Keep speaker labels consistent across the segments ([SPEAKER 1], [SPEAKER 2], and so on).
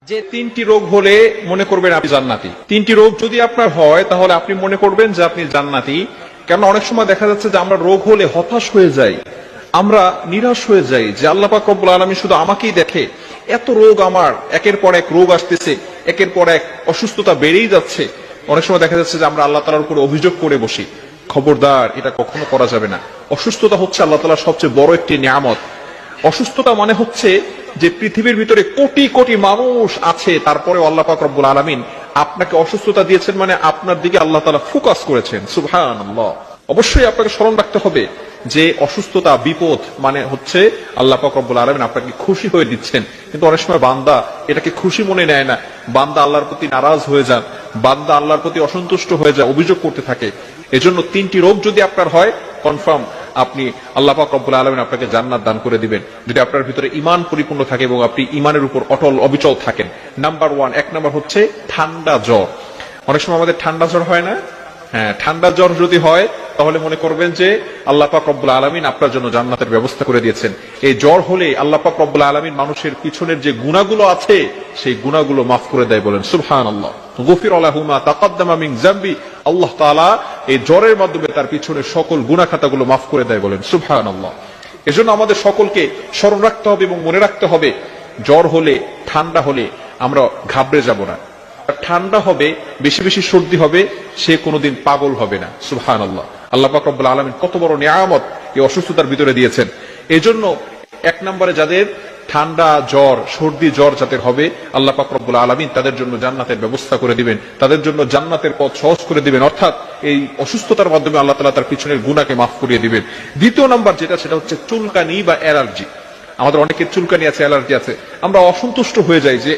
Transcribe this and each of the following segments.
[SPEAKER 1] যে তিনটি রোগ হলে মনে করবেন আপনি জান্নাতি। তিনটি রোগ যদি আপনার হয় তাহলে আপনি মনে করবেন যে আপনি জান্নাতি। কারণ অনেক সময় দেখা যাচ্ছে যে আমরা রোগ হলে হতাশ হয়ে যাই, আমরা নিরাশ হয়ে যাই যে আল্লাহ পাক রব্বুল আলামিন শুধু আমাকেই দেখে, এত রোগ আমার, একের পর এক রোগ আসতেছে, একের পর এক অসুস্থতা বেড়েই যাচ্ছে। অনেক সময় দেখা যাচ্ছে যে আমরা আল্লাহ তাআলার উপর অভিযোগ করে বসি। খবরদার, এটা কখনো করা যাবে না। অসুস্থতা হচ্ছে আল্লাহ তাআলার সবচেয়ে বড় একটি নিয়ামত। অসুস্থতা মানে হচ্ছে যে পৃথিবীর ভিতরে কোটি কোটি মানুষ আছে, তারপরে আল্লাহ পাক রব্বুল আলামিন আপনাকে অসুস্থতা দিয়েছেন, মানে আপনার দিকে আল্লাহ তাআলা ফোকাস করেছেন। সুবহানাল্লাহ। অবশ্যই আপনাকে স্মরণ রাখতে হবে যে অসুস্থতা, বিপদ মানে হচ্ছে আল্লাহ পাক রব্বুল আলামিন আপনাকে খুশি হয়ে দিচ্ছেন। কিন্তু অনেক সময় বান্দা এটাকে খুশি মনে নেয় না, বান্দা আল্লাহর প্রতি নারাজ হয়ে যান, বান্দা আল্লাহর প্রতি অসন্তুষ্ট হয়ে যায়, অভিযোগ করতে থাকে। এজন্য তিনটি রোগ যদি আপনার হয়, কনফার্ম আপনি আল্লাহ পাক রব্বুল আলামিন আপনাকে জান্নাত দান করে দিবেন, যদি আপনার ভিতরে ঈমান পরিপূর্ণ থাকে এবং আপনি ঈমানের উপর অটল অবিচল থাকেন। নাম্বার 1, এক নাম্বার হচ্ছে ঠান্ডা জ্বর। অনেক সময় আমাদের ঠান্ডা জ্বর হয় না? হ্যাঁ, ঠান্ডা জ্বর যদি হয় তাহলে মনে করবেন যে আল্লাহ পাক রব্বুল আলামিন আপনার জন্য জান্নাতের ব্যবস্থা করে দিয়েছেন। এই জ্বর হলে আল্লাহ পাক রব্বুল আলামিন মানুষের পিছনের যে গুনাহগুলো আছে সেই গুনাহগুলো মাফ করে দেয়, বলেন সুবহানাল্লাহ। গফির লাহু মা তাকাদ্দামা মিন যামবি, আল্লাহ তাআলা এই জ্বরের মাধ্যমে তার পিছনের সকল গুনাহ খাতাগুলো মাফ করে দেয়, বলেন সুবহানাল্লাহ। এজন্য আমাদের সকলকে স্মরণ রাখতে হবে এবং মনে রাখতে হবে, জ্বর হলে, ঠান্ডা হলে আমরা ঘাবড়ে যাব না। ঠান্ডা হবে, বেশি বেশি সর্দি হবে, সে কোনোদিন পাগল হবে না। সুবহানাল্লাহ। আল্লাহ পাক রব্বুল আলামিন কত বড় নিয়ামত এই অসুস্থতার ভিতরে দিয়েছেন। এজন্য এক নম্বরে যাদের ঠান্ডা জ্বর, সর্দি জ্বর যাদের হবে, আল্লাহ পাক রব্বুল আলামিন তাদের জন্য জান্নাতের ব্যবস্থা করে দিবেন, তাদের জন্য জান্নাতের পথ সহজ করে দিবেন, অর্থাৎ এই অসুস্থতার মাধ্যমে আল্লাহ তাআলা তার পিছনের গুনাহকে মাফ করিয়ে দিবেন। দ্বিতীয় নাম্বার যেটা, সেটা হচ্ছে চুলকানি বা অ্যালার্জি। আমাদের অনেকের চুলকানি আছে, অ্যালার্জি আছে। আমরা অসন্তুষ্ট হয়ে যাই যে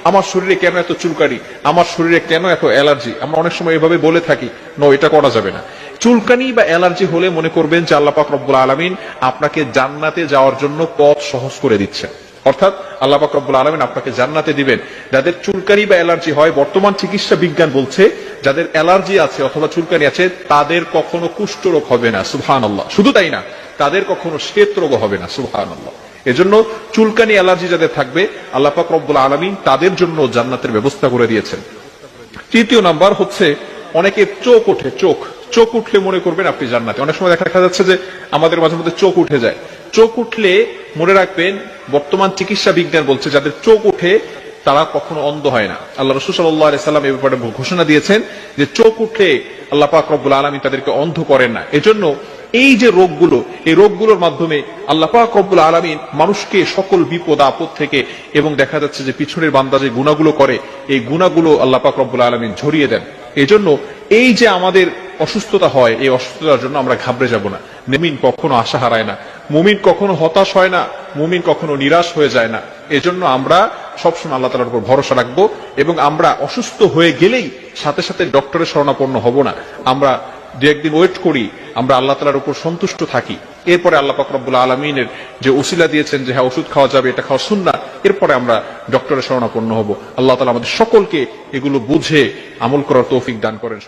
[SPEAKER 1] আমার শরীরে কেন এত চুলকানি, আমার শরীরে কেন এত অ্যালার্জি। আমরা অনেক সময় এভাবে বলে থাকি, নো, এটা করা যাবে না। চুলকানি বা অ্যালার্জি হলে মনে করবেন যে আল্লাহ পাক রব্বুল আলামিন আপনাকে জান্নাতে যাওয়ার জন্য পথ সহজ করে দিচ্ছেন, অর্থাৎ আল্লাহ পাক রব্বুল আলামিন আপনাকে জান্নাতে দিবেন। যাদের চুলকানি বা অ্যালার্জি হয়, বর্তমান চিকিৎসা বিজ্ঞান বলছে যাদের অ্যালার্জি আছে অথবা চুলকানি আছে তাদের কখনো কুষ্ঠ রোগ হবে না। সুবহানাল্লাহ। শুধু তাই না, তাদের কখনো শ্বেত রোগ হবে না। সুবহানাল্লাহ। এজন্য চুলকানি, অ্যালার্জি যাদের থাকবে, আল্লাহ পাক রব্বুল আলামিন তাদের জন্য জান্নাতের ব্যবস্থা করে দিয়েছেন। তৃতীয় নাম্বার হচ্ছে অনেকের চোখ ওঠে, চোখ উঠলে মনে করবেন আপনি জান্নাতে। অনেক সময় দেখা যাচ্ছে যে আমাদের মাঝে মধ্যে চোখ উঠে যায়। চোখ উঠলে মনে রাখবেন, বর্তমান চিকিৎসা বিজ্ঞান বলছে যাদের চোখ উঠে তারা কখনো অন্ধ হয় না। আল্লাহ রাসূল সাল্লাল্লাহু আলাইহি সাল্লাম এই ব্যাপারে ঘোষণা দিয়েছেন যে চোখ উঠলে আল্লাহ পাক রব্বুল আলামিন তাদেরকে অন্ধ করেন না। এজন্য এই যে রোগগুলো, এই রোগগুলোর মাধ্যমে আল্লাহ পাক রব্বুল আলামিন মানুষকে সকল বিপদ আপদ থেকে, এবং দেখা যাচ্ছে যে পিছনের বান্দা যে গুনাহগুলো করে, এই গুনাহগুলো আল্লাহ পাক রব্বুল আলামিন ঝরিয়ে দেন। এজন্য এই যে আমাদের অসুস্থতা হয়, এই অসুস্থতার জন্য আমরা ঘাবড়ে যাব না। মুমিন কখনো আশা হারায় না, মুমিন কখনো হতাশ হয় না, মুমিন কখনো নিরাশ হয়ে যায় না। এজন্য আমরা সবসময় আল্লাহ তাআলার উপর ভরসা রাখবো, এবং আমরা অসুস্থ হয়ে গেলেই সাথে সাথে ডক্টরের শরণাপন্ন হব না। আমরা দু একদিন ওয়েট করি, আমরা আল্লাহ তাআলার উপর সন্তুষ্ট থাকি, এরপরে আল্লাহ পাক রব্বুল আলামিনের যে ওসিলা দিয়েছেন যে হ্যাঁ ওষুধ খাওয়া যাবে, এটা খাওয়া সুন্নাহ, এরপরে আমরা ডক্টরের শরণাপন্ন হব। আল্লাহ তাআলা আমাদের সকলকে এগুলো বুঝে আমল করার তৌফিক দান করেন।